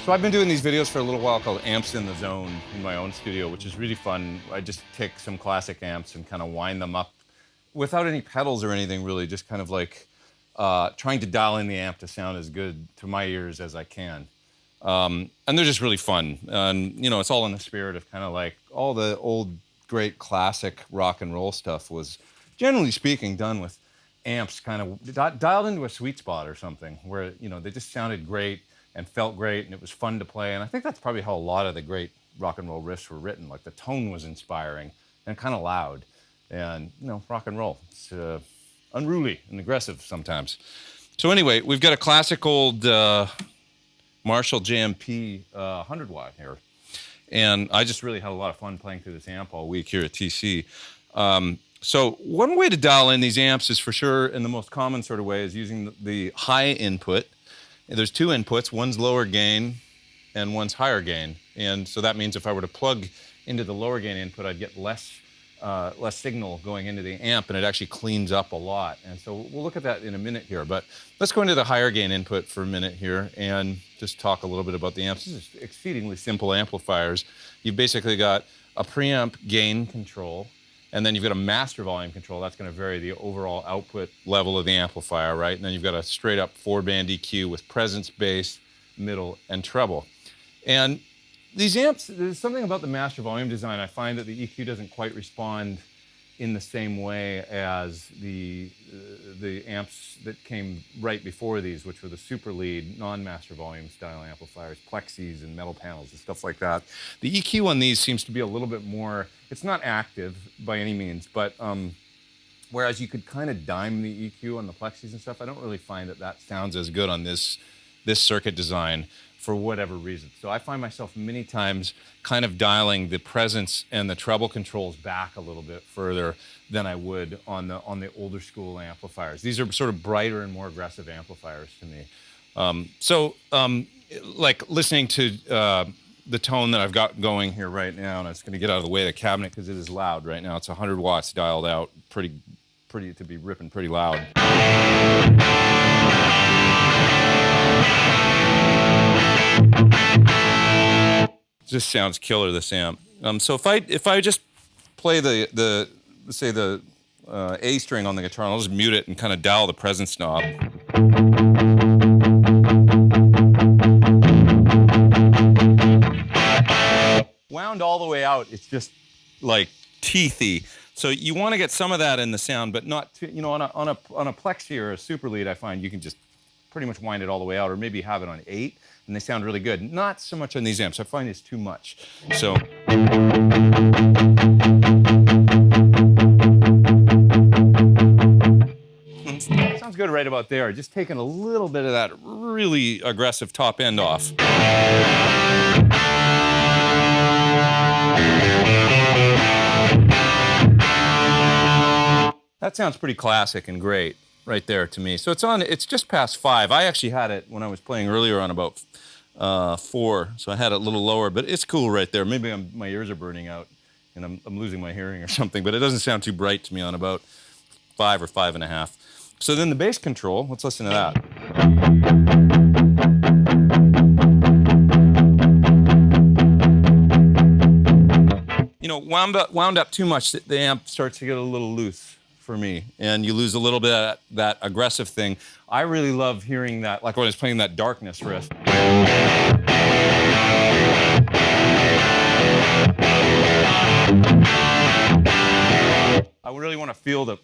So I've been doing these videos for a little while called Amps in the Zone in my own studio, which is really fun. I just take some classic amps and kind of wind them up without any pedals or anything really, just kind of like trying to dial in the amp to sound as good to my ears as I can. And they're just really fun. And, you know, it's all in the spirit of kind of like all the old great classic rock and roll stuff was, generally speaking, done with amps kind of dialed into a sweet spot or something where, you know, they just sounded great and felt great and it was fun to play. And I think that's probably how a lot of the great rock and roll riffs were written. Like the tone was inspiring and kind of loud. And, you know, rock and roll, it's unruly and aggressive sometimes. So anyway, we've got a classic old Marhsall JMP 100 watt here. And I just really had a lot of fun playing through this amp all week here at TC. So one way to dial in these amps is for sure, in the most common sort of way, is using the high input. There's two inputs, one's lower gain and one's higher gain. And so that means if I were to plug into the lower gain input, I'd get less signal going into the amp, and it actually cleans up a lot. And so we'll look at that in a minute here, but let's go into the higher gain input for a minute here and just talk a little bit about the amps. This is exceedingly simple amplifiers. You've basically got a preamp gain control, and then you've got a master volume control. That's going to vary the overall output level of the amplifier, right? And then you've got a straight up 4-band EQ with presence, bass, middle, and treble. And these amps, there's something about the master volume design. I find that the EQ doesn't quite respond in the same way as the amps that came right before these, which were the super lead, non-master volume style amplifiers, plexis and metal panels and stuff like that. The EQ on these seems to be a little bit more, it's not active by any means, but whereas you could kind of dime the EQ on the plexis and stuff, I don't really find that that sounds as good on this circuit design for whatever reason. So I find myself many times kind of dialing the presence and the treble controls back a little bit further than I would on the older school amplifiers. These are sort of brighter and more aggressive amplifiers to me. Like listening to the tone that I've got going here right now, and it's going to get out of the way of the cabinet because it is loud right now. It's 100 watts dialed out, pretty to be ripping pretty loud. Just sounds killer, this amp. So if I just play the A string on the guitar, and I'll just mute it and kind of dial the presence knob. Wound all the way out, it's just like teethy. So you want to get some of that in the sound, but not too, you know, on a plexi or a super lead, I find you can just pretty much wind it all the way out, or maybe have it on 8, and they sound really good. Not so much on these amps. I find it's too much. So sounds good right about there. Just taking a little bit of that really aggressive top end off. That sounds pretty classic and great right there to me. So it's just past 5. I actually had it when I was playing earlier on about 4, so I had it a little lower, but it's cool right there. Maybe my ears are burning out and I'm losing my hearing or something, but it doesn't sound too bright to me on about 5 or 5.5. So then the bass control, let's listen to that. You know, wound up too much, the amp starts to get a little loose for me, and you lose a little bit of that aggressive thing. I really love hearing that, like when I was playing that Darkness riff. I really want to feel the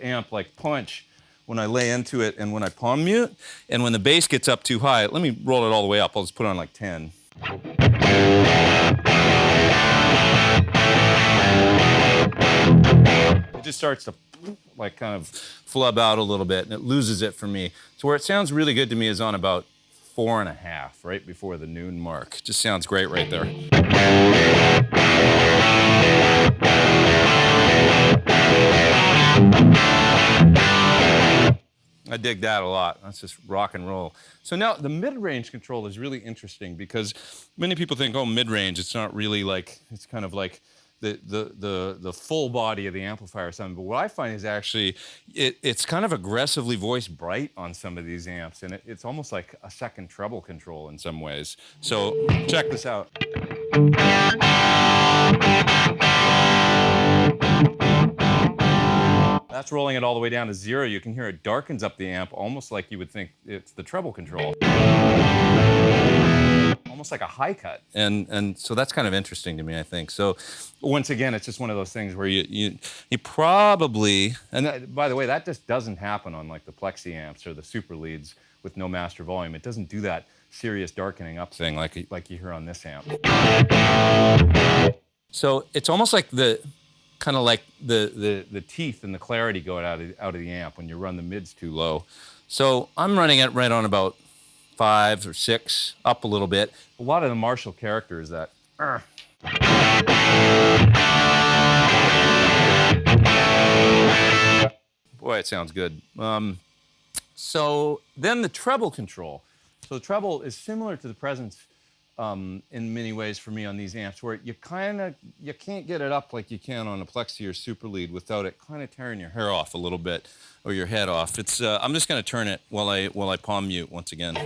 amp like punch when I lay into it and when I palm mute, and when the bass gets up too high. Let me roll it all the way up. I'll just put it on like 10. It just starts to like kind of flub out a little bit, and it loses it for me. So where it sounds really good to me is on about 4.5, right before the noon mark. Just sounds great right there. I dig that a lot. That's just rock and roll. So now the mid-range control is really interesting because many people think, oh, mid-range, it's not really like, it's kind of like the full body of the amplifier or something. But what I find is actually it's kind of aggressively voice bright on some of these amps, and it's almost like a second treble control in some ways. So check this out. That's rolling it all the way down to 0. You can hear it darkens up the amp almost like you would think it's the treble control. Almost like a high cut. And so that's kind of interesting to me, I think. So once again, it's just one of those things where you probably, and that, by the way, that just doesn't happen on like the Plexi amps or the super leads with no master volume. It doesn't do that serious darkening up thing like you hear on this amp. So it's almost like the teeth and the clarity go out of the amp when you run the mids too low. So I'm running it right on about 5 or 6, up a little bit. A lot of the Marshall character is that. Boy, it sounds good. So then the treble control. So the treble is similar to the Presence in many ways for me on these amps, where you can't get it up like you can on a Plexi or Super Lead without it kind of tearing your hair off a little bit or your head off. It's I'm just going to turn it while I palm mute once again.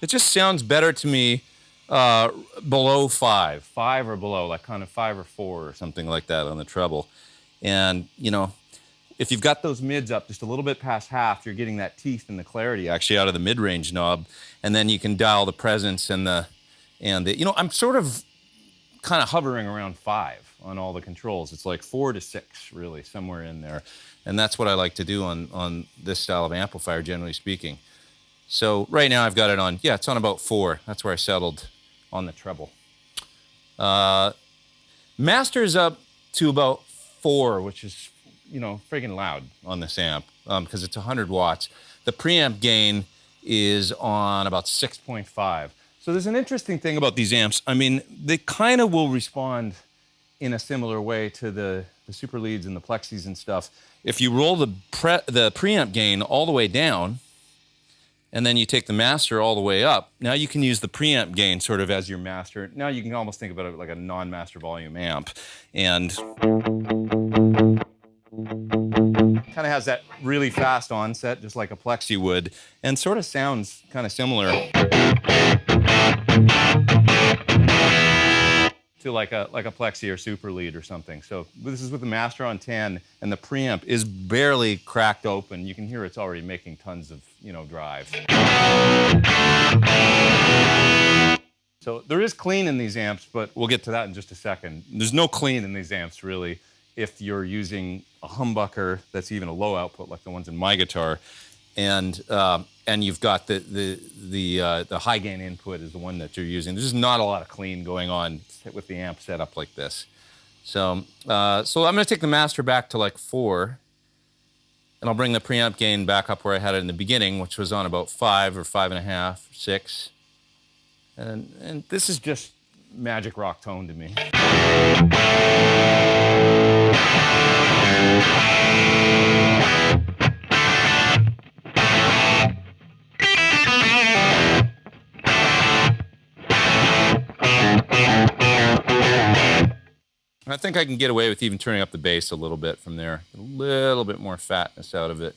It just sounds better to me below 5 or below, like kind of 5 or 4 or something like that on the treble. And you know, if you've got those mids up just a little bit past half, you're getting that teeth and the clarity actually out of the mid-range knob, and then you can dial the presence and the you know, I'm sort of kind of hovering around 5 on all the controls. It's like 4 to 6 really, somewhere in there, and that's what I like to do on this style of amplifier, generally speaking. So right now I've got it on, yeah, it's on about 4. That's where I settled on the treble. Master's up to about 4, which is, you know, friggin' loud on this amp because it's 100 watts. The preamp gain is on about 6.5. So there's an interesting thing about these amps. I mean, they kind of will respond in a similar way to the Super Leads and the Plexis and stuff. If you roll the preamp gain all the way down, and then you take the master all the way up, now you can use the preamp gain sort of as your master. Now you can almost think about it like a non-master volume amp. And kind of has that really fast onset, just like a Plexi would, and sort of sounds kind of similar to like a Plexi or Super Lead or something. So this is with the master on 10, and the preamp is barely cracked open. You can hear it's already making tons of, you know, drive. So there is clean in these amps, but we'll get to that in just a second. There's no clean in these amps really if you're using a humbucker that's even a low output like the ones in my guitar, and you've got the high gain input is the one that you're using. There's not a lot of clean going on with the amp set up like this. So I'm going to take the master back to like 4, and I'll bring the preamp gain back up where I had it in the beginning, which was on about 5 or 5.5, 6. And this is just magic rock tone to me. I think I can get away with even turning up the bass a little bit from there. A little bit more fatness out of it.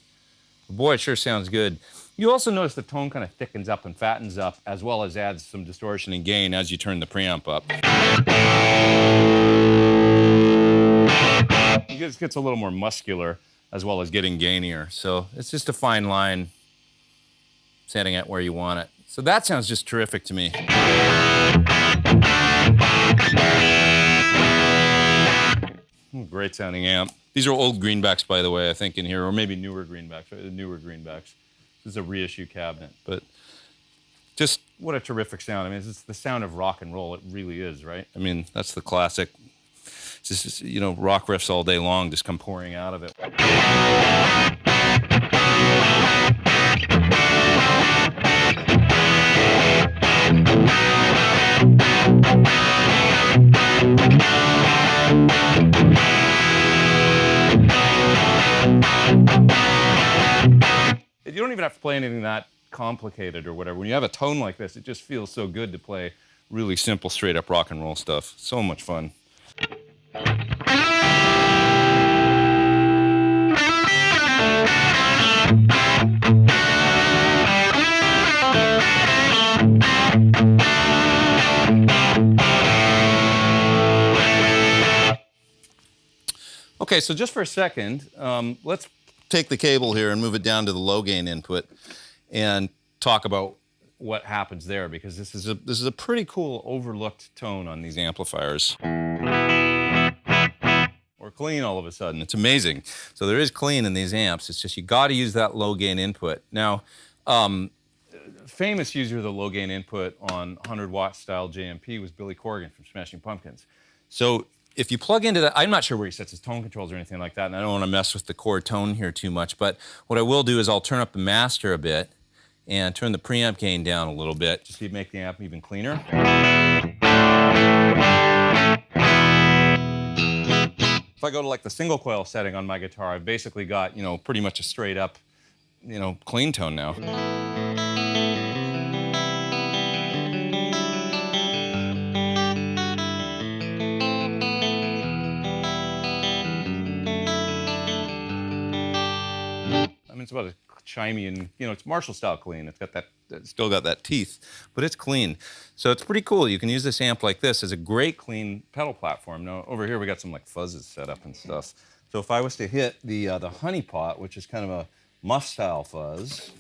Boy, it sure sounds good. You also notice the tone kind of thickens up and fattens up, as well as adds some distortion and gain as you turn the preamp up. It just gets a little more muscular, as well as getting gainier. So it's just a fine line, setting it where you want it. So that sounds just terrific to me. Great sounding amp. These are old greenbacks, by the way, I think in here, or maybe newer greenbacks, right? The newer greenbacks. This is a reissue cabinet, but just what a terrific sound. I mean, it's the sound of rock and roll. It really is, right? I mean, that's the classic. It's just, you know, rock riffs all day long just come pouring out of it. even have to play anything that complicated or whatever. When you have a tone like this, it just feels so good to play really simple, straight up rock and roll stuff. So much fun. Okay, so just for a second, let's take the cable here and move it down to the low gain input and talk about what happens there, because this is a pretty cool overlooked tone on these amplifiers. Or clean all of a sudden. It's amazing. So there is clean in these amps. It's just you got to use that low gain input. Now, famous user of the low gain input on 100-watt style JMP was Billy Corgan from Smashing Pumpkins. So if you plug into that, I'm not sure where he sets his tone controls or anything like that, and I don't want to mess with the core tone here too much, but what I will do is I'll turn up the master a bit and turn the preamp gain down a little bit just to make the amp even cleaner. If I go to like the single coil setting on my guitar, I've basically got, pretty much a straight up, clean tone now. It's about as chimey and, it's Marshall style clean. It's got it's still got that teeth, but it's clean. So it's pretty cool. You can use this amp like this as a great clean pedal platform. Now over here we got some like fuzzes set up and stuff. So if I was to hit the honey pot, which is kind of a muff style fuzz.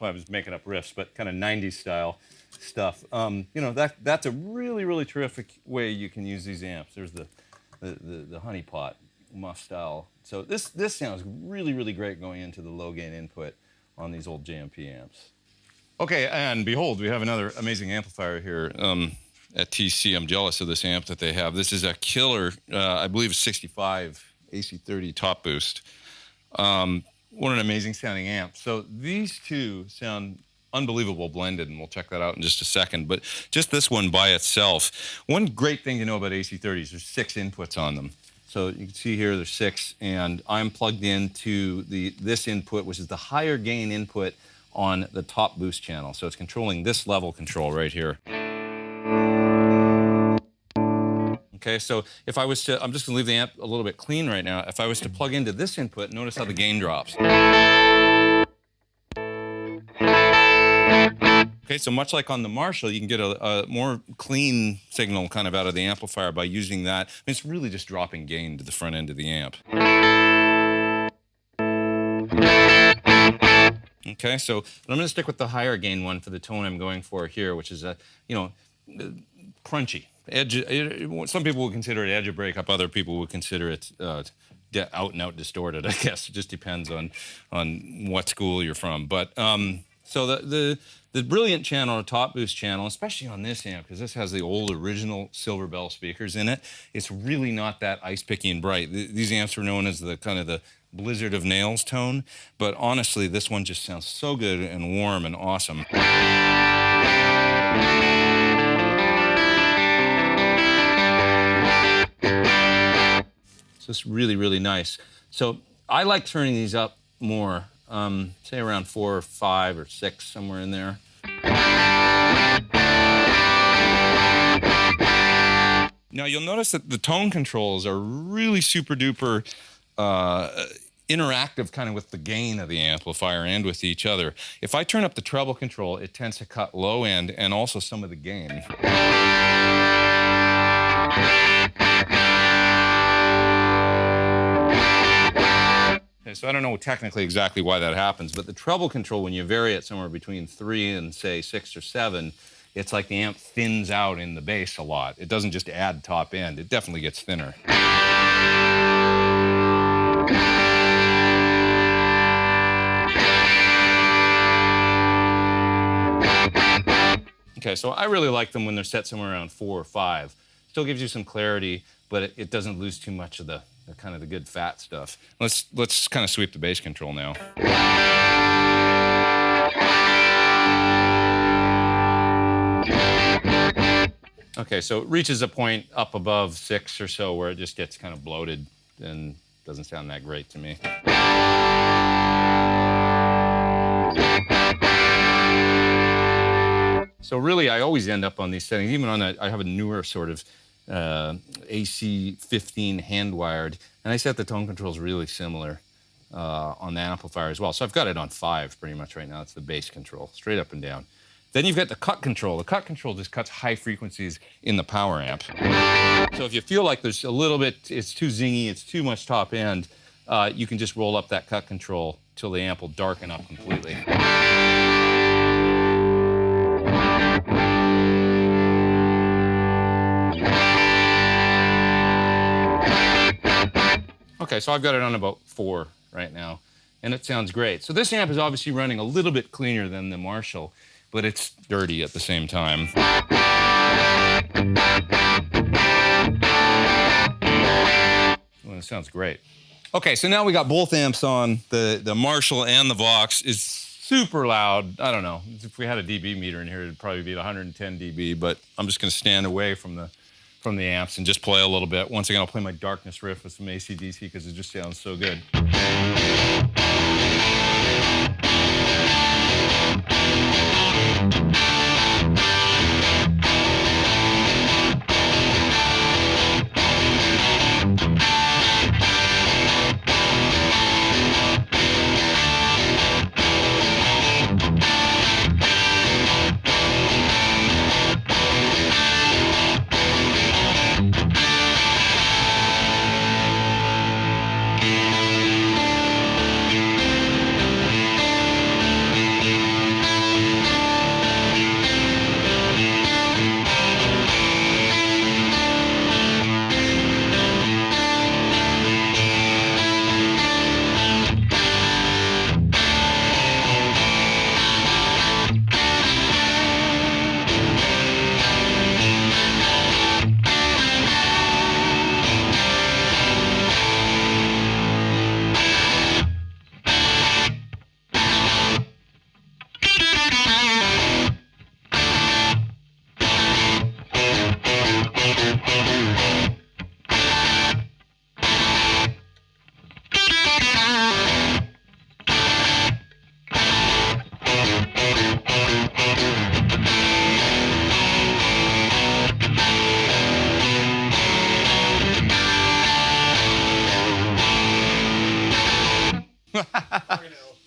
I was making up riffs, but kind of 90s style stuff. That's a really, really terrific way you can use these amps. There's the honey pot muff style. So this sounds really, really great going into the low gain input on these old JMP amps. Okay, and behold, we have another amazing amplifier here at TC. I'm jealous of this amp that they have. This is a killer, I believe it's 65 AC30 Top Boost. What an amazing sounding amp. So these two sound unbelievable blended, and we'll check that out in just a second. But just this one by itself, one great thing to know about AC30s, there's 6 inputs on them. So you can see here there's 6, and I'm plugged into this input, which is the higher gain input on the Top Boost channel. So it's controlling this level control right here. Okay, so if I was to, I'm just gonna leave the amp a little bit clean right now. If I was to plug into this input, notice how the gain drops. Okay, so much like on the Marshall, you can get a more clean signal kind of out of the amplifier by using that. I mean, it's really just dropping gain to the front end of the amp. Okay, so I'm gonna stick with the higher gain one for the tone I'm going for here, which is crunchy. Some people would consider it edge of breakup. Other people would consider it out and out distorted. I guess it just depends on what school you're from. But so the brilliant channel, or Top Boost channel, especially on this amp, because this has the old original Silver Bell speakers in it, it's really not that ice picky and bright. These amps are known as the kind of the Blizzard of Nails tone, but honestly, this one just sounds so good and warm and awesome. So it's really, really nice. So I like turning these up more, say around 4 or 5 or 6, somewhere in there. Now you'll notice that the tone controls are really super duper interactive kind of with the gain of the amplifier and with each other. If I turn up the treble control, it tends to cut low end and also some of the gain. Okay, So I don't know technically exactly why that happens, but the treble control, when you vary it somewhere between 3 and say 6 or 7, it's like the amp thins out in the bass a lot. It doesn't just add top end, it definitely gets thinner. Okay, so I really like them when they're set somewhere around 4 or 5. Still gives you some clarity, but it doesn't lose too much of the kind of the good fat stuff. Let's kind of sweep the bass control now. Okay, so it reaches a point up above 6 or so where it just gets kind of bloated and doesn't sound that great to me. So really, I always end up on these settings, even on I have a newer sort of AC15 hand-wired, and I set the tone controls really similar on the amplifier as well. So I've got it on 5 pretty much right now. It's the bass control, straight up and down. Then you've got the cut control. The cut control just cuts high frequencies in the power amp. So if you feel like there's a little bit, it's too zingy, it's too much top end, you can just roll up that cut control till the amp will darken up completely. Okay, so I've got it on about 4 right now, and it sounds great. So this amp is obviously running a little bit cleaner than the Marhsall, but it's dirty at the same time. Well, it sounds great. Okay, so now we got both amps on. The Marhsall and the Vox is super loud. I don't know. If we had a dB meter in here, it'd probably be at 110 dB, but I'm just gonna stand away from the amps and just play a little bit. Once again, I'll play my darkness riff with some AC/DC because it just sounds so good.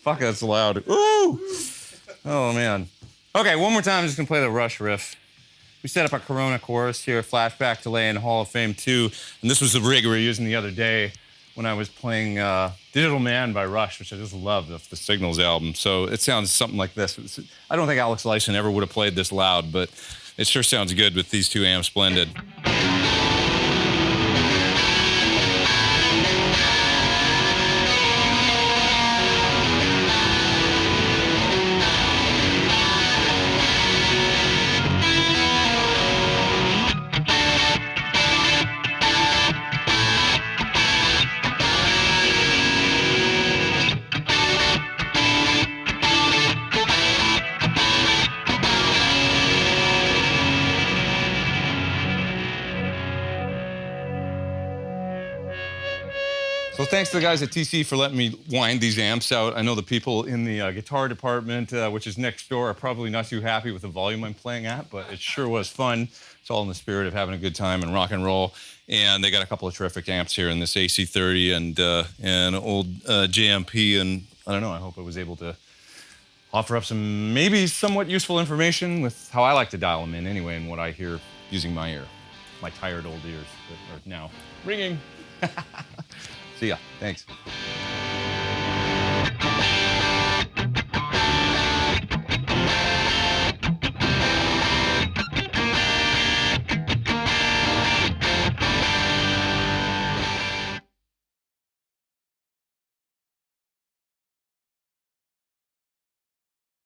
Fuck, that's loud. Ooh! Oh, man. Okay, one more time, I'm just gonna play the Rush riff. We set up a Corona chorus here, flashback delay in Hall of Fame 2, and this was the rig we were using the other day when I was playing Digital Man by Rush, which I just love, the Signals album. So it sounds something like this. I don't think Alex Lifeson ever would have played this loud, but it sure sounds good with these two amps blended. So thanks to the guys at TC for letting me wind these amps out. I know the people in the guitar department, which is next door, are probably not too happy with the volume I'm playing at, but it sure was fun. It's all in the spirit of having a good time and rock and roll. And they got a couple of terrific amps here in this AC30 and an old JMP. And I don't know, I hope I was able to offer up some maybe somewhat useful information with how I like to dial them in anyway and what I hear using my ear. My tired old ears that are now ringing. See ya. Thanks.